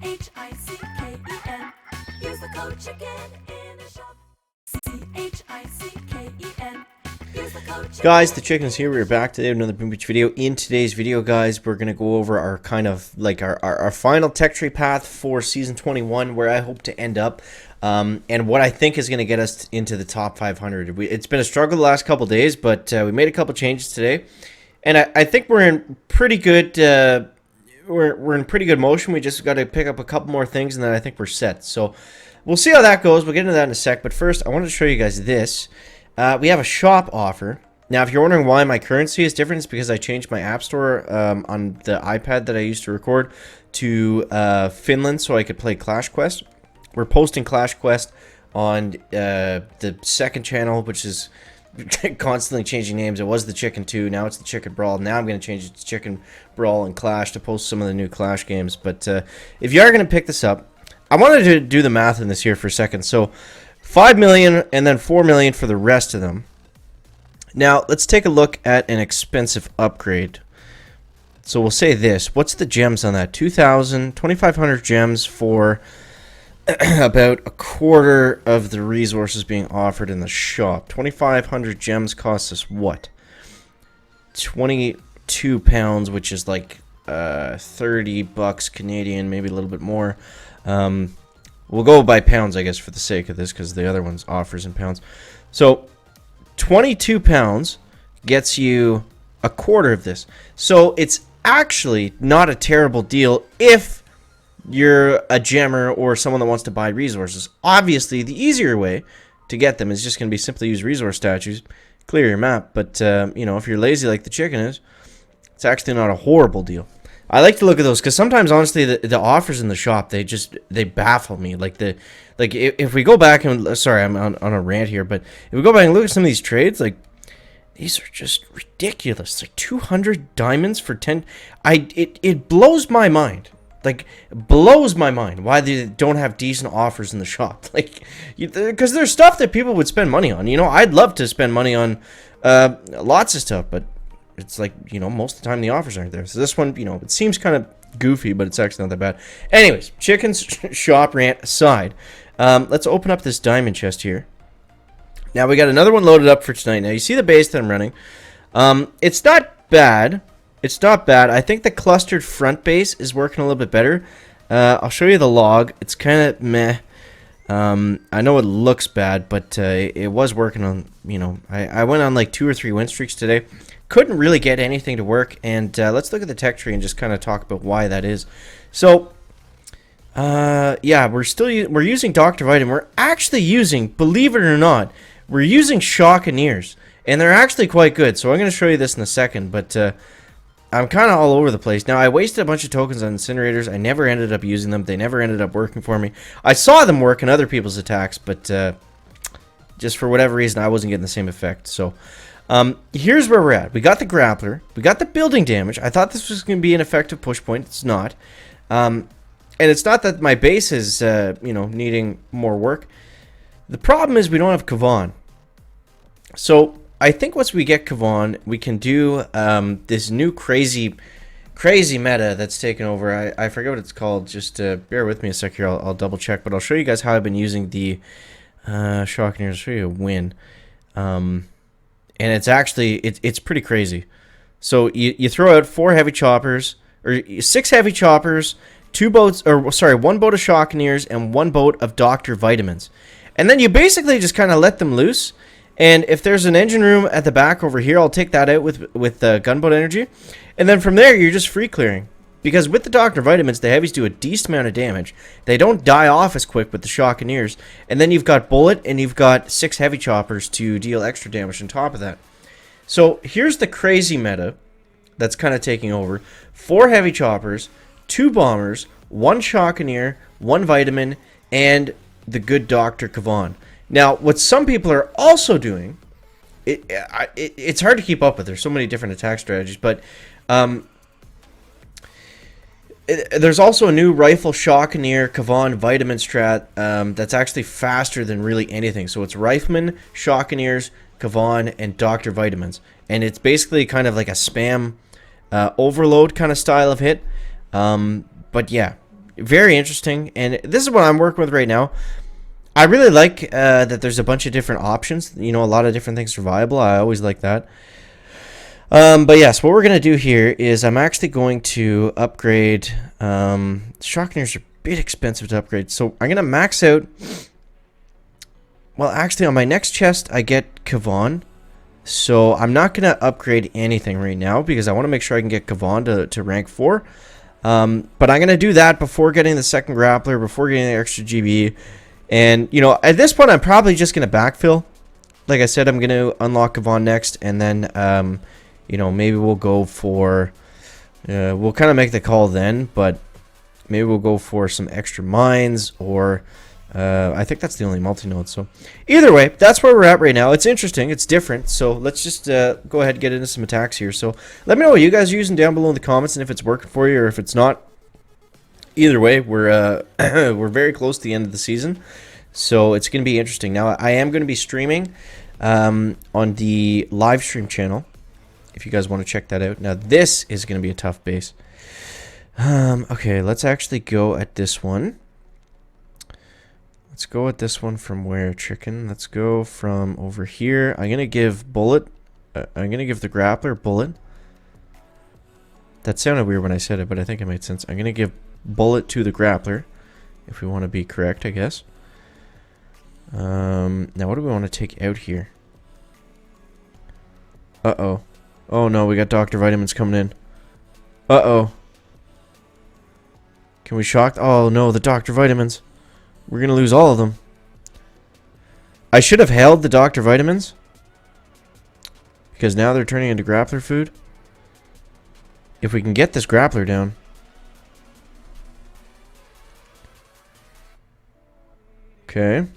CHICKEN. Use the code chicken in the shop. CHICKEN. Use the code chicken. Guys, the chicken's here. We're back today with another Boom Beach video. In today's video, guys, we're going to go over our kind of like our final tech tree path for season 21, where I hope to end up, and what I think is going to get us into the top 500. It's been a struggle the last couple days, but we made a couple changes today, and I think we're in pretty good. We're in pretty good motion. We just got to pick up a couple more things, and then I think we're set. So we'll see how that goes. We'll get into that in a sec. But first, I wanted to show you guys this. We have a shop offer. Now, if you're wondering why my currency is different, it's because I changed my app store on the iPad that I used to record to Finland so I could play Clash Quest. We're posting Clash Quest on the second channel, which is constantly changing names. It was the Chicken 2, now it's the Chicken Brawl. Now I'm going to change it to Chicken Brawl and Clash to post some of the new Clash games. But if you are going to pick this up, I wanted to do the math in this here for a second. So 5 million and then 4 million for the rest of them. Now let's take a look at an expensive upgrade. So we'll say this. What's the gems on that? 2,500 gems for about a quarter of the resources being offered in the shop. 2,500 gems costs us what? 22 pounds, which is like 30 bucks Canadian, maybe a little bit more. We'll go by pounds, I guess, for the sake of this, because the other one's offers in pounds. So 22 pounds gets you a quarter of this. So it's actually not a terrible deal if you're a gemmer or someone that wants to buy resources. Obviously, the easier way to get them is just going to be simply use resource statues, clear your map. But, you know, if you're lazy like the chicken is, it's actually not a horrible deal. I like to look at those because sometimes, honestly, the offers in the shop, they baffle me. Like if we go back and sorry, I'm on a rant here, but if we go back and look at some of these trades, like these are just ridiculous. Like 200 diamonds for 10. It blows my mind. Like, blows my mind why they don't have decent offers in the shop. Like, because there's stuff that people would spend money on. You know, I'd love to spend money on lots of stuff, but it's like, you know, most of the time the offers aren't there. So this one, you know, it seems kind of goofy, but it's actually not that bad. Anyways, chicken's shop rant aside, let's open up this diamond chest here. Now, we got another one loaded up for tonight. Now, you see the base that I'm running. It's not bad. It's not bad. I think the clustered front base is working a little bit better. I'll show you the log. It's kind of meh. I know it looks bad, but it was working on, you know, I went on like 2 or 3 win streaks today. Couldn't really get anything to work. And let's look at the tech tree and just kind of talk about why that is. So, yeah, we're using Dr. Vitamin. We're actually using, believe it or not, we're using Shockeneers. And they're actually quite good. So I'm going to show you this in a second, but I'm kind of all over the place. Now, I wasted a bunch of tokens on incinerators. I never ended up using them. They never ended up working for me. I saw them work in other people's attacks, but just for whatever reason, I wasn't getting the same effect. So, here's where we're at. We got the grappler. We got the building damage. I thought this was going to be an effective push point. It's not. And it's not that my base is, you know, needing more work. The problem is we don't have Kavan. So I think once we get Kavan, we can do this new crazy meta that's taken over. I forget what it's called. Just bear with me a sec here. I'll double check, but I'll show you guys how I've been using the Shockeneers. I'll show you a win. And it's actually it's pretty crazy. So you throw out 4 heavy choppers or 6 heavy choppers, 1 boat of Shockeneers and 1 boat of Dr. Vitamins. And then you basically just kind of let them loose. And if there's an engine room at the back over here, I'll take that out with gunboat energy. And then from there, you're just free clearing. Because with the Dr. Vitamins, the heavies do a decent amount of damage. They don't die off as quick with the Shockeneers. And then you've got Bullet, and you've got 6 heavy choppers to deal extra damage on top of that. So here's the crazy meta that's kind of taking over. 4 heavy choppers, 2 bombers, 1 Shockeneer, 1 vitamin, and the good Dr. Kavan. Now, what some people are also doing, it's hard to keep up with. There's so many different attack strategies, but there's also a new rifle Shockeneer Kavan vitamin strat that's actually faster than really anything. So it's Rifleman, Shockeneers, Kavan, and Dr. Vitamins. And it's basically kind of like a spam overload kind of style of hit. But yeah, very interesting, and this is what I'm working with right now. I really like that there's a bunch of different options. You know, a lot of different things are viable. I always like that. But yes, what we're going to do here is I'm actually going to upgrade. Shockners are a bit expensive to upgrade, so I'm going to max out. Well, actually, on my next chest, I get Kavan. So I'm not going to upgrade anything right now because I want to make sure I can get Kavan to rank 4. But I'm going to do that before getting the second grappler, before getting the extra GB. And, you know, at this point, I'm probably just going to backfill. Like I said, I'm going to unlock Kavan next. And then, you know, maybe we'll go for... we'll kind of make the call then. But maybe we'll go for some extra mines or... I think that's the only multi-node. So either way, that's where we're at right now. It's interesting. It's different. So let's just go ahead and get into some attacks here. So let me know what you guys are using down below in the comments and if it's working for you or if it's not. Either way, we're we're very close to the end of the season. So it's going to be interesting. Now, I am going to be streaming on the live stream channel if you guys want to check that out. Now, this is going to be a tough base. Okay, let's actually go at this one. Let's go at this one from where, chicken? Let's go from over here. I'm going to give Bullet... I'm going to give the grappler Bullet. That sounded weird when I said it, but I think it made sense. I'm going to give Bullet to the grappler, if we want to be correct, I guess. Now, what do we want to take out here? Uh-oh. Oh, no, we got Dr. Vitamins coming in. Uh-oh. Can we shock... Oh, no, the Dr. Vitamins. We're going to lose all of them. I should have held the Dr. Vitamins. Because now they're turning into grappler food. If we can get this grappler down. Okay.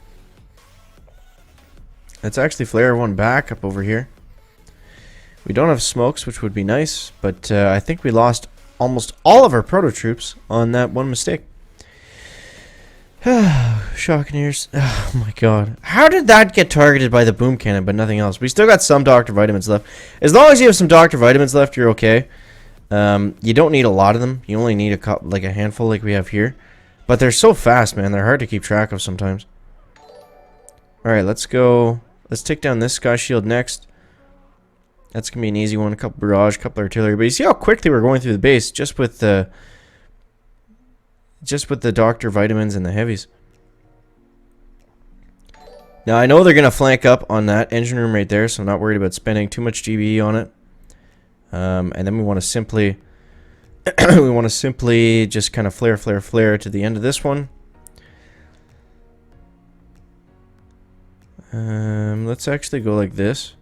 Let's actually flare one back up over here. We don't have smokes, which would be nice. But I think we lost almost all of our proto troops on that one mistake. Shocking-ears. Oh my god. How did that get targeted by the boom cannon but nothing else? We still got some Dr. Vitamins left. As long as you have some Dr. Vitamins left, you're okay. You don't need a lot of them. You only need like a handful like we have here. But they're so fast, man. They're hard to keep track of sometimes. Alright, let's go. Let's take down this Sky Shield next. That's going to be an easy one. A couple barrage, a couple artillery. But you see how quickly we're going through the base just with the... Dr. Vitamins and the heavies. Now, I know they're going to flank up on that engine room right there, so I'm not worried about spending too much GBE on it. And then we want to simply... we want to simply just kind of flare to the end of this one. Let's actually go like this.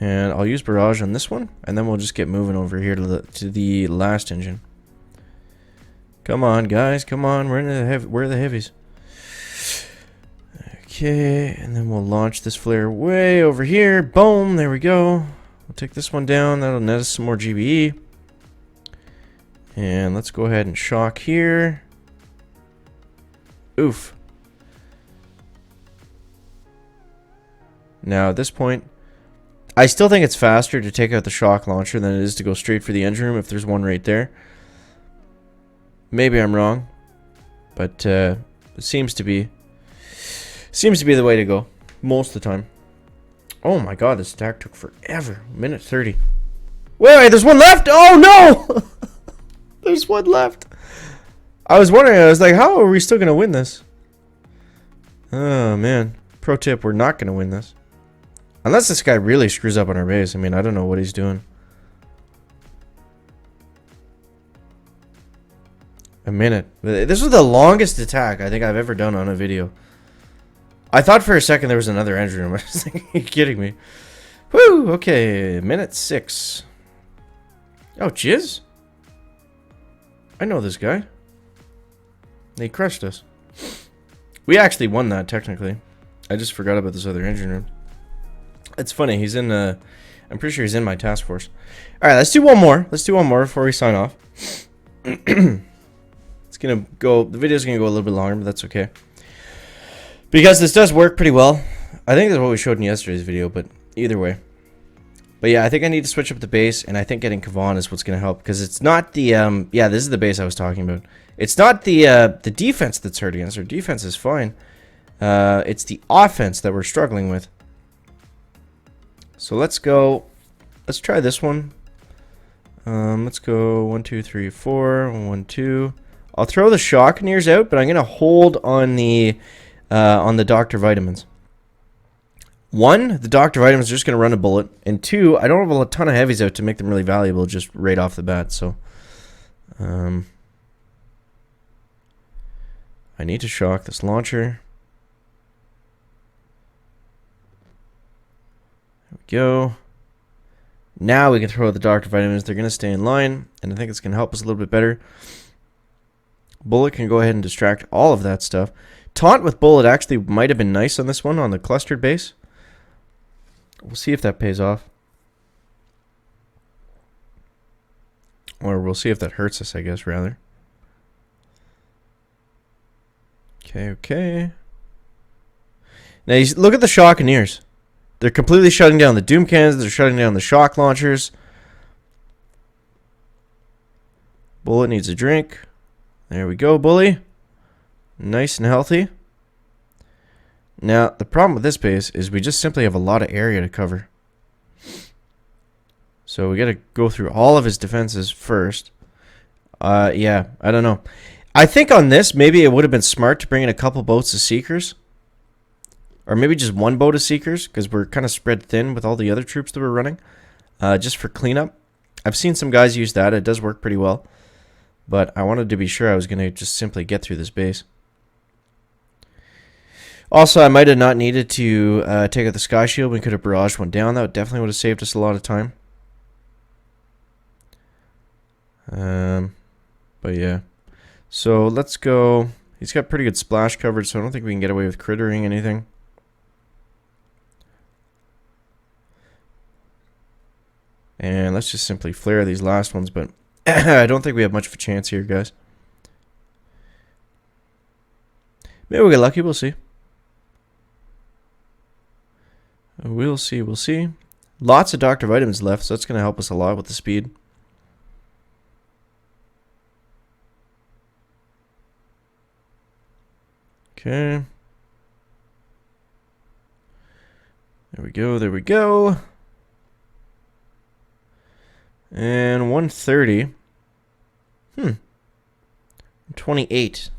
And I'll use barrage on this one, and then we'll just get moving over here to the last engine. Come on, guys. Come on. We're in the the heavies. Okay, and then we'll launch this flare way over here. Boom. There we go. We'll take this one down. That'll net us some more GBE. And let's go ahead and shock here. Oof. Now, at this point, I still think it's faster to take out the shock launcher than it is to go straight for the engine room if there's one right there. Maybe I'm wrong, but it seems to be the way to go most of the time. Oh my god, this attack took forever. Minute 30. Wait, there's one left. Oh no! There's one left. I was wondering, I was like, how are we still gonna win this? Oh man. Pro tip, we're not gonna win this. Unless this guy really screws up on our base. I mean, I don't know what he's doing. A minute. This was the longest attack I think I've ever done on a video. I thought for a second there was another engine room. I was like, are you kidding me? Woo! Okay, minute 6. Oh, Jizz? I know this guy. He crushed us. We actually won that, technically. I just forgot about this other engine room. It's funny, he's in, I'm pretty sure he's in my task force. Alright, let's do one more. Let's do one more before we sign off. It's gonna go, the video's gonna go a little bit longer, but that's okay. Because this does work pretty well. I think that's what we showed in yesterday's video, but either way. But yeah, I think I need to switch up the base, and I think getting Kavan is what's going to help, because it's not the yeah, this is the base I was talking about. It's not the defense that's hurting us. Our defense is fine. It's the offense that we're struggling with. So let's go. Let's try this one. Let's go 1, 2, 3, 4. 1, 2. I'll throw the Shockeneers out, but I'm gonna hold on the Dr. Vitamins. 1, the Dr. Vitamins are just gonna run a bullet, and 2, I don't have a ton of heavies out to make them really valuable just right off the bat. So, I need to shock this launcher. There we go. Now we can throw out the Dr. Vitamins. They're going to stay in line, and I think it's going to help us a little bit better. Bullet can go ahead and distract all of that stuff. Taunt with Bullet actually might have been nice on this one, on the clustered base. We'll see if that pays off. Or we'll see if that hurts us, I guess, rather. Okay, okay. Now, look at the Shockeneers. They're completely shutting down the Doom Cannons. They're shutting down the shock launchers. Bullet needs a drink. There we go, Bully. Nice and healthy. Now, the problem with this base is we just simply have a lot of area to cover. So we got to go through all of his defenses first. Yeah, I don't know. I think on this, maybe it would have been smart to bring in a couple boats of Seekers. Or maybe just one boat of Seekers, because we're kind of spread thin with all the other troops that we're running. Just for cleanup. I've seen some guys use that. It does work pretty well. But I wanted to be sure I was going to just simply get through this base. Also, I might have not needed to take out the Sky Shield. We could have barraged one down. That definitely would have saved us a lot of time. But yeah. So let's go. He's got pretty good splash coverage, so I don't think we can get away with crittering anything. And let's just simply flare these last ones, but I don't think we have much of a chance here, guys. Maybe we'll get lucky, we'll see. We'll see, we'll see. Lots of Dr. Vitamins left, so that's going to help us a lot with the speed. Okay. There we go, there we go. And 130. 28.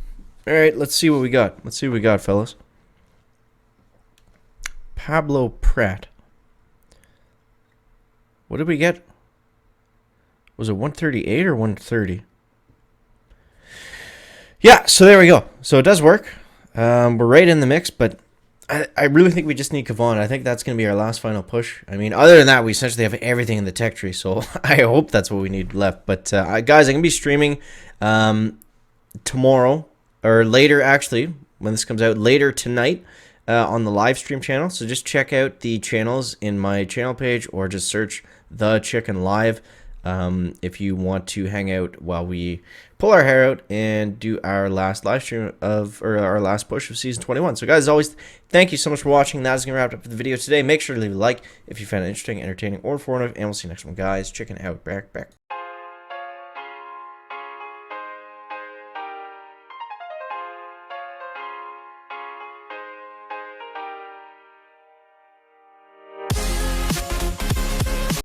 Alright, let's see what we got. Let's see what we got, fellas. Pablo Pratt. What did we get? Was it 138 or 130? Yeah, so there we go. So it does work. We're right in the mix, but I really think we just need Kavan. I think that's going to be our last final push. I mean, other than that, we essentially have everything in the tech tree, so I hope that's what we need left. But, guys, I'm going to be streaming tomorrow, or later, actually, when this comes out, later tonight on the live stream channel. So just check out the channels in my channel page, or just search The Chicken Live if you want to hang out while we pull our hair out and do our last live stream of, or our last push of season 21. So guys, as always, thank you so much for watching. That is going to wrap up the video today. Make sure to leave a like if you found it interesting, entertaining, or informative, and we'll see you next one, guys. Chicken out. Back.